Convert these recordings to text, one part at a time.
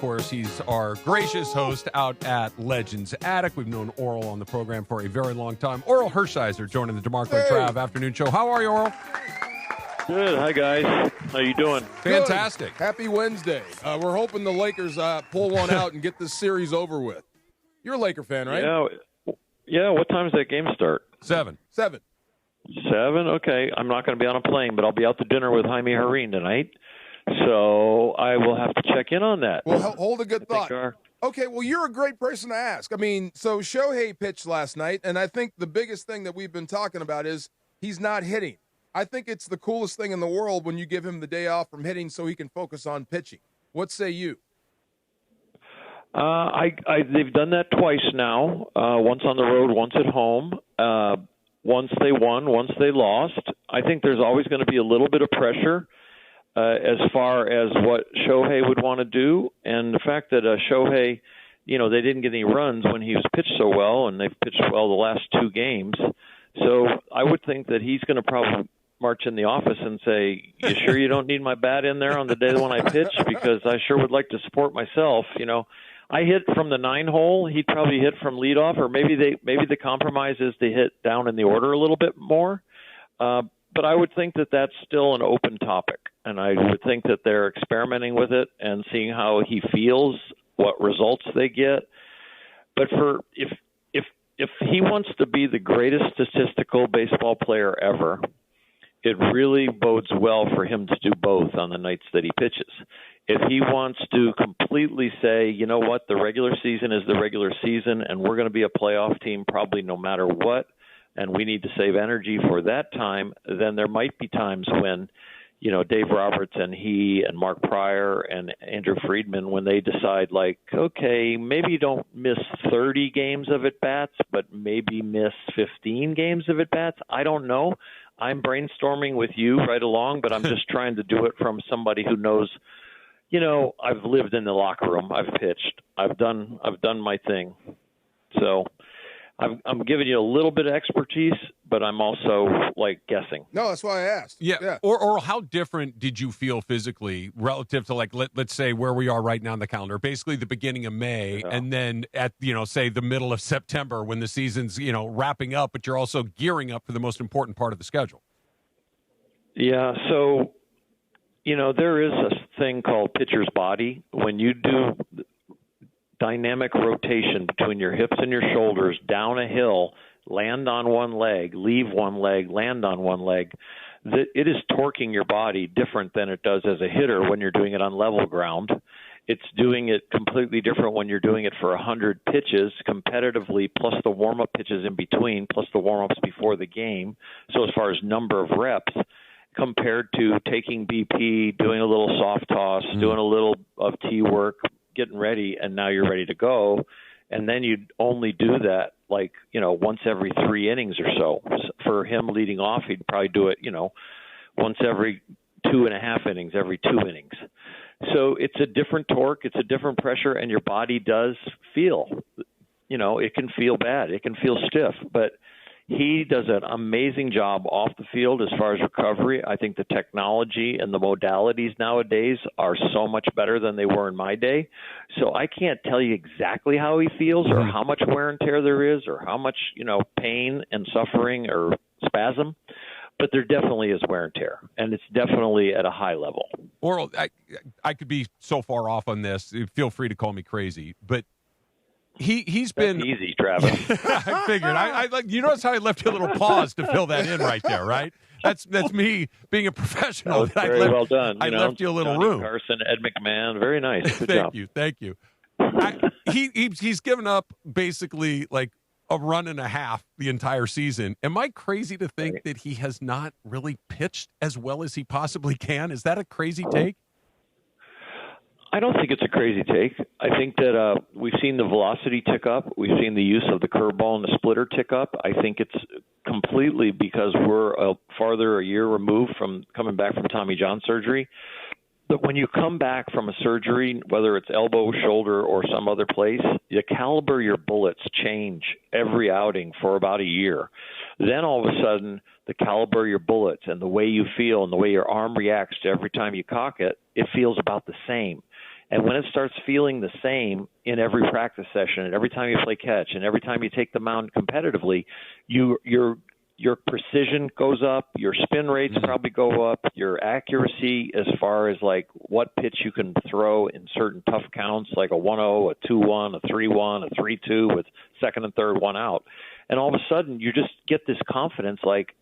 course, he's our gracious host out at Legends Attic. We've known Orel on the program for a very long time. Orel Hershiser joining the DeMarco and Trav afternoon show. How are you, Orel? Good. Hi, guys. How you doing? Fantastic. Good. Happy Wednesday. We're hoping the Lakers pull one out and get this series over with. You're a Laker fan, right? Yeah. What time does that game start? 7. 7. 7? Okay. I'm not going to be on a plane, but I'll be out to dinner with Jaime Hareen tonight. So I will have to check in on that. Well, hold a good thought. Okay, well, you're a great person to ask. I mean, so Shohei pitched last night, and I think the biggest thing that we've been talking about is he's not hitting. I think it's the coolest thing in the world when you give him the day off from hitting so he can focus on pitching. What say you? They've done that twice now, once on the road, once at home. Once they won, once they lost. I think there's always going to be a little bit of pressure as far as what Shohei would want to do. And the fact that Shohei, they didn't get any runs when he was pitched so well, and they've pitched well the last 2 games. So I would think that he's going to probably march in the office and say, you sure you don't need my bat in there on the day when I pitch? Because I sure would like to support myself. I hit from the 9 hole. He'd probably hit from leadoff, or maybe the compromise is they hit down in the order a little bit more. But I would think that that's still an open topic, and I would think that they're experimenting with it and seeing how he feels, what results they get. But if he wants to be the greatest statistical baseball player ever, it really bodes well for him to do both on the nights that he pitches. If he wants to completely say, you know what, the regular season is the regular season, and we're going to be a playoff team probably no matter what, and we need to save energy for that time, then there might be times when, Dave Roberts and he and Mark Pryor and Andrew Friedman, when they decide, like, okay, maybe don't miss 30 games of at-bats, but maybe miss 15 games of at-bats. I don't know. I'm brainstorming with you right along, but I'm just trying to do it from somebody who knows, I've lived in the locker room. I've pitched. I've done my thing. So I'm giving you a little bit of expertise, but I'm also guessing. No, that's why I asked. Yeah. Or how different did you feel physically relative to let's say where we are right now in the calendar, basically the beginning of May, and then at say the middle of September when the season's wrapping up, but you're also gearing up for the most important part of the schedule. Yeah. So there is a thing called pitcher's body. When you do dynamic rotation between your hips and your shoulders down a hill, land on one leg, leave one leg, land on one leg, it is torquing your body different than it does as a hitter when you're doing it on level ground. It's doing it completely different when you're doing it for 100 pitches competitively, plus the warm-up pitches in between, plus the warm-ups before the game. So as far as number of reps, compared to taking BP, doing a little soft toss, doing a little of tee work, getting ready, and now you're ready to go. And then you'd only do that once every 3 innings or so. For him leading off, he'd probably do it, once every 2.5 innings, every 2 innings. So it's a different torque, it's a different pressure, and your body does feel, it can feel bad, it can feel stiff, but he does an amazing job off the field as far as recovery. I think the technology and the modalities nowadays are so much better than they were in my day. So I can't tell you exactly how he feels or how much wear and tear there is or how much, pain and suffering or spasm. But there definitely is wear and tear, and it's definitely at a high level. Orel, I could be so far off on this. Feel free to call me crazy, but He's been That's easy, Travis. I figured. I you notice how I left you a little pause to fill that in right there, right? That's me being a professional. That was very well done. I left you a little Johnny room. Carson, Ed McMahon, very nice. Good Thank job. Thank you. He's given up basically a run and a half the entire season. Am I crazy to think that he has not really pitched as well as he possibly can? Is that a crazy take? I don't think it's a crazy take. I think that we've seen the velocity tick up. We've seen the use of the curveball and the splitter tick up. I think it's completely because we're a year removed from coming back from Tommy John surgery. But when you come back from a surgery, whether it's elbow, shoulder, or some other place, you caliber your bullets change every outing for about a year. Then all of a sudden, the caliber of your bullets and the way you feel and the way your arm reacts to every time you cock it, it feels about the same. And when it starts feeling the same in every practice session, and every time you play catch, and every time you take the mound competitively, your precision goes up, your spin rates probably go up, your accuracy as far as like what pitch you can throw in certain tough counts, like a 1-0, a 2-1, a 3-1, a 3-2 with second and third one out. And all of a sudden you just get this confidence like,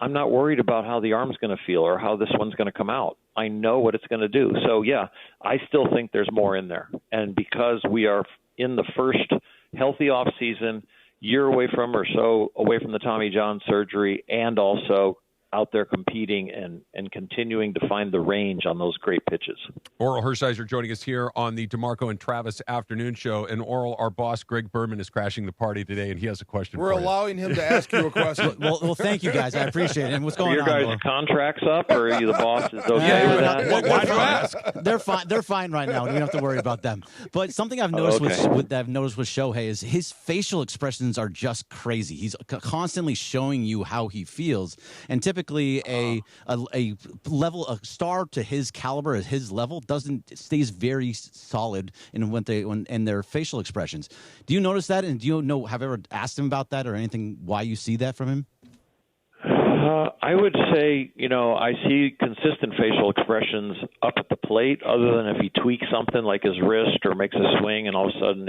I'm not worried about how the arm's going to feel or how this one's going to come out. I know what it's going to do. So, yeah, I still think there's more in there. And because we are in the first healthy off season, year away from the Tommy John surgery, and also out there competing and continuing to find the range on those great pitches. Orel Hershiser joining us here on the DeMarco and Travis afternoon show. And Orel, our boss, Greg Berman, is crashing the party today, and he has a question We're for you. We're allowing him to ask you a question. well, thank you, guys. I appreciate it. And what's going on? Are your guys' contracts up, or are you the boss is okay with that? Why do you ask? They're fine. They're fine right now. We don't have to worry about them. But something I've noticed with Shohei is his facial expressions are just crazy. He's constantly showing you how he feels, and typically a star to his caliber at his level stays very solid in their facial expressions. Do you notice that? And have you ever asked him about that or anything? Why you see that from him? I would say, I see consistent facial expressions up at the plate, other than if he tweaks something like his wrist or makes a swing and all of a sudden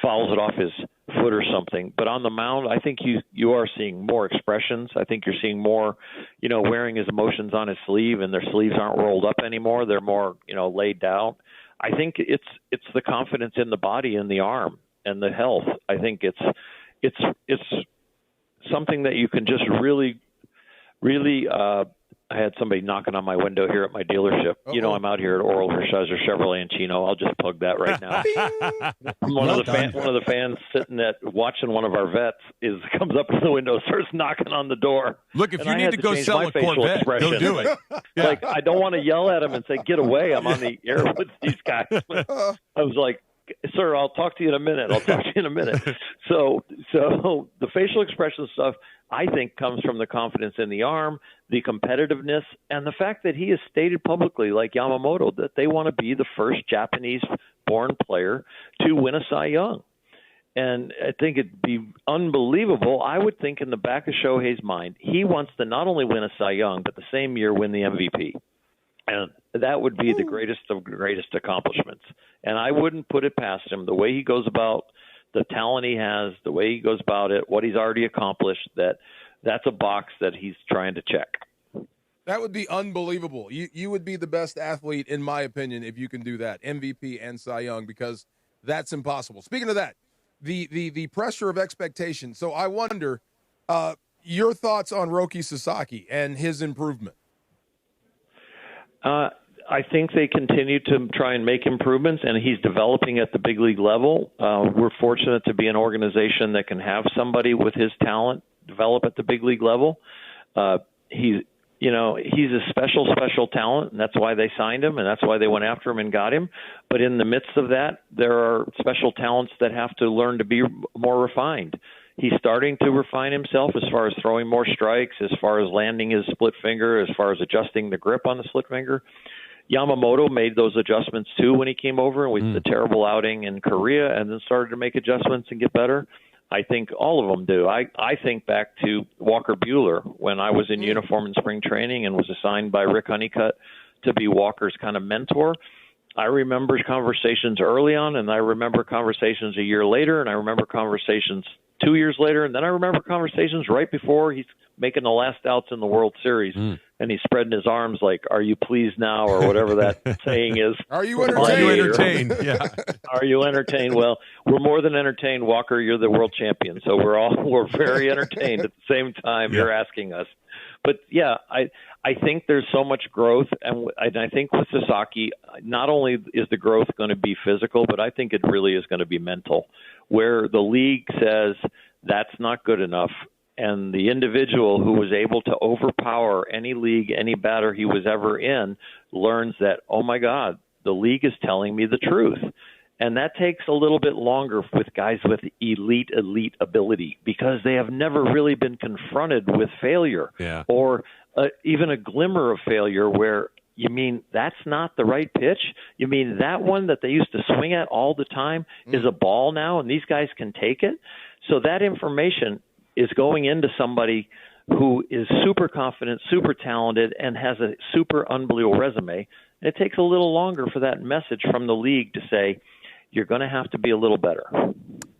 fouls it off his foot or something. But on the mound, I think you are seeing more expressions. I think you're seeing more, wearing his emotions on his sleeve, and their sleeves aren't rolled up anymore. They're more, laid down. I think it's the confidence in the body and the arm and the health. I think it's something that you can just really, I had somebody knocking on my window here at my dealership. Uh-oh. I'm out here at Orel Hershiser Chevrolet in Chino. I'll just plug that right now. One of the fans sitting watching one of our vets comes up to the window, starts knocking on the door. Look, if you need to go sell a Corvette, go do it. Yeah. Like, I don't want to yell at him and say, "Get away! I'm on the air with these guys." I was like, "Sir, I'll talk to you in a minute. So the facial expression stuff, I think, comes from the confidence in the arm, the competitiveness, and the fact that he has stated publicly, like Yamamoto, that they want to be the first Japanese-born player to win a Cy Young. And I think it'd be unbelievable. I would think in the back of Shohei's mind, he wants to not only win a Cy Young, but the same year win the MVP. And that would be the greatest of greatest accomplishments. And I wouldn't put it past him, the way he goes about the talent he has, the way he goes about it, what he's already accomplished, that's a box that he's trying to check. That would be unbelievable. You would be the best athlete, in my opinion, if you can do that, MVP and Cy Young, because that's impossible. Speaking of that, the pressure of expectation. So I wonder your thoughts on Roki Sasaki and his improvement. I think they continue to try and make improvements, and he's developing at the big league level. We're fortunate to be an organization that can have somebody with his talent develop at the big league level. He's a special talent, and that's why they signed him, and that's why they went after him and got him. But in the midst of that, there are special talents that have to learn to be more refined. He's starting to refine himself as far as throwing more strikes, as far as landing his split finger, as far as adjusting the grip on the split finger. Yamamoto made those adjustments too when he came over, and we had a terrible outing in Korea, and then started to make adjustments and get better. I think all of them do. I think back to Walker Buehler when I was in uniform in spring training and was assigned by Rick Honeycutt to be Walker's kind of mentor. I remember conversations early on, and I remember conversations a year later, and I remember conversations 2 years later, and then I remember conversations right before he's making the last outs in the World Series, and he's spreading his arms like, "Are you pleased now?" or whatever that saying is. Are you entertained? Yeah. Are you entertained? Well, we're more than entertained, Walker. You're the world champion, so we're very entertained at the same time. You're asking us. But yeah, I think there's so much growth, and I think with Sasaki, not only is the growth going to be physical, but I think it really is going to be mental, where the league says that's not good enough, and the individual who was able to overpower any league, any batter he was ever in, learns that, oh my God, the league is telling me the truth. And that takes a little bit longer with guys with elite ability, because they have never really been confronted with failure or even a glimmer of failure where You mean that's not the right pitch? You mean that one that they used to swing at all the time is a ball now, and these guys can take it? So that information is going into somebody who is super confident, super talented, and has a super unbelievable resume. And it takes a little longer for that message from the league to say, you're going to have to be a little better.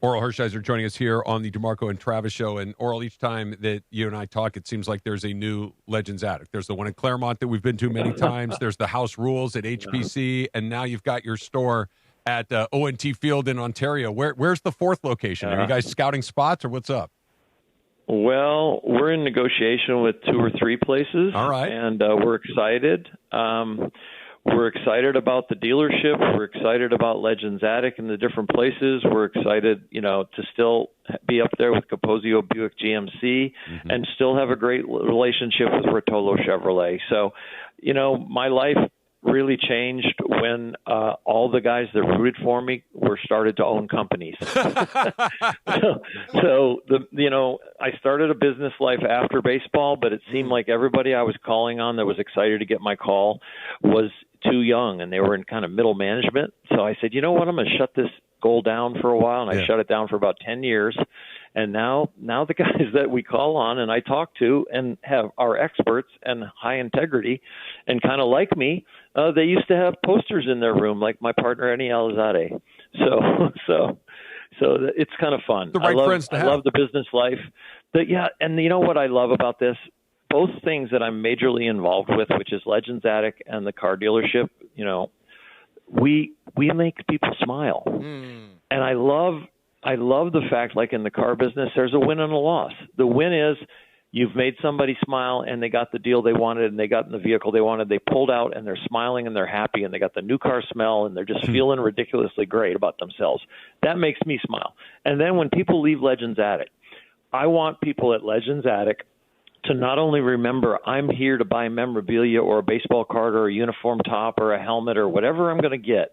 Orel Hershiser joining us here on the DeMarco and Travis show. And Orel, each time that you and I talk, it seems like there's a new Legends Attic. There's the one in Claremont that we've been to many times. There's the House Rules at HPC. And now you've got your store at ONT Field in Ontario. Where's the fourth location? Are you guys scouting spots or what's up? Well, we're in negotiation with 2 or 3 places. All right. And we're excited. We're excited about the dealership. We're excited about Legends Attic and the different places. We're excited, to still be up there with Capozio Buick GMC and still have a great relationship with Rotolo Chevrolet. So, my life really changed when all the guys that rooted for me started to own companies. So I started a business life after baseball, but it seemed like everybody I was calling on that was excited to get my call was too young, and they were in kind of middle management. So I said, you know what, I'm going to shut this goal down for a while, and I shut it down for about 10 years. And now the guys that we call on and I talk to and are experts and high integrity and kind of like me, they used to have posters in their room, like my partner Eddie Alizade. So it's kind of fun. The right friends to have. I love the business life. And you know what I love about this? Both things that I'm majorly involved with, which is Legends Attic and the car dealership, we make people smile. And I love the fact, like in the car business, there's a win and a loss. The win is you've made somebody smile and they got the deal they wanted and they got in the vehicle they wanted. They pulled out and they're smiling and they're happy and they got the new car smell and they're just feeling ridiculously great about themselves. That makes me smile. And then when people leave Legends Attic, I want people at Legends Attic to not only remember I'm here to buy memorabilia or a baseball card or a uniform top or a helmet or whatever I'm going to get,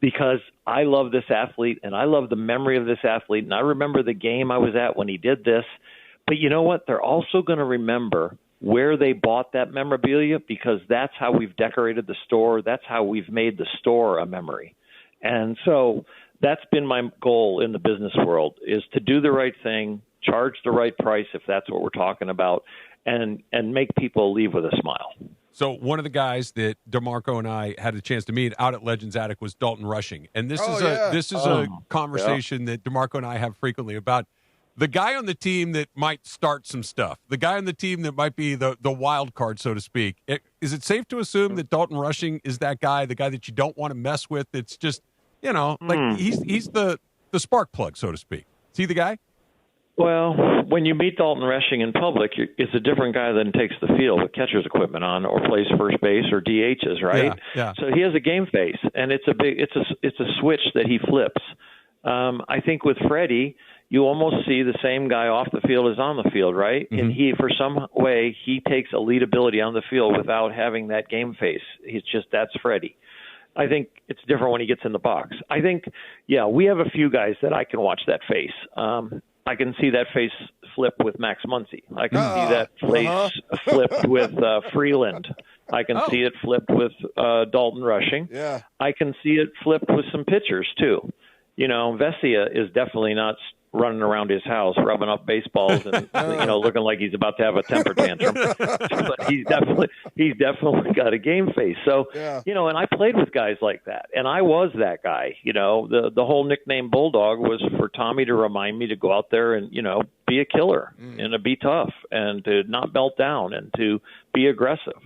because I love this athlete and I love the memory of this athlete and I remember the game I was at when he did this. But you know what? They're also going to remember where they bought that memorabilia, because that's how we've decorated the store. That's how we've made the store a memory. And so that's been my goal in the business world, is to do the right thing, charge the right price if that's what we're talking about, and make people leave with a smile. So one of the guys that DeMarco and I had a chance to meet out at Legends Attic was Dalton Rushing. And this is a conversation that DeMarco and I have frequently about the guy on the team that might start some stuff, the guy on the team that might be the wild card, so to speak. Is it safe to assume that Dalton Rushing is that guy, the guy that you don't want to mess with? It's just, like he's the spark plug, so to speak. Is he the guy? Well, when you meet Dalton Rushing in public, it's a different guy than takes the field with catcher's equipment on or plays first base or DHs, right? Yeah. So he has a game face, and it's a switch that he flips. I think with Freddie, you almost see the same guy off the field as on the field, right? And he, for some way, he takes a leadability on the field without having that game face. That's Freddie. I think it's different when he gets in the box. I think, we have a few guys that I can watch that face. I can see that face flip with Max Muncy. I can see that face flipped with Freeland. I can see it flipped with Dalton Rushing. Yeah. I can see it flipped with some pitchers, too. Vesia is definitely not running around his house, rubbing up baseballs and, looking like he's about to have a temper tantrum. But he's definitely got a game face. So, and I played with guys like that. And I was that guy. The whole nickname Bulldog was for Tommy to remind me to go out there and, be a killer and to be tough and to not melt down and to be aggressive.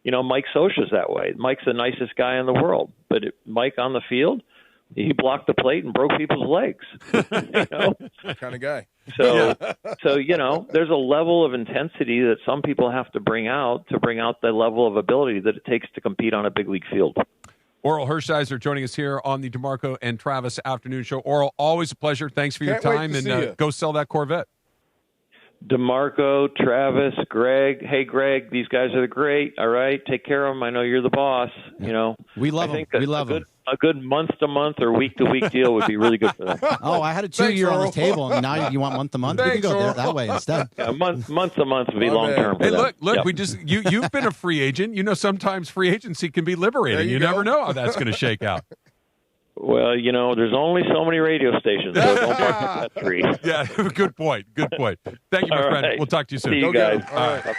Mike Scioscia's that way. Mike's the nicest guy in the world. But Mike on the field, he blocked the plate and broke people's legs. That kind of guy. So there's a level of intensity that some people have to bring out the level of ability that it takes to compete on a big league field. Orel Hershiser joining us here on the DeMarco and Travis Afternoon Show. Orel, always a pleasure. Thanks for your time, and go sell that Corvette. DeMarco, Travis, Greg. Hey, Greg, these guys are great. All right, take care of them. I know you're the boss. We love them. We love them. a good month-to-month or week-to-week deal would be really good for them. Oh, I had a 2-year on the table, and now you want month-to-month? We can go there that way instead. Yeah, month-to-month would be long-term for Hey, them. look, Yep. we just you've been a free agent. You know, sometimes free agency can be liberating. You never know how that's going to shake out. Well, there's only so many radio stations, so don't bark at that tree. Yeah, good point. Good point. Thank you, my All friend. right. We'll talk to you soon. See you guys. All right.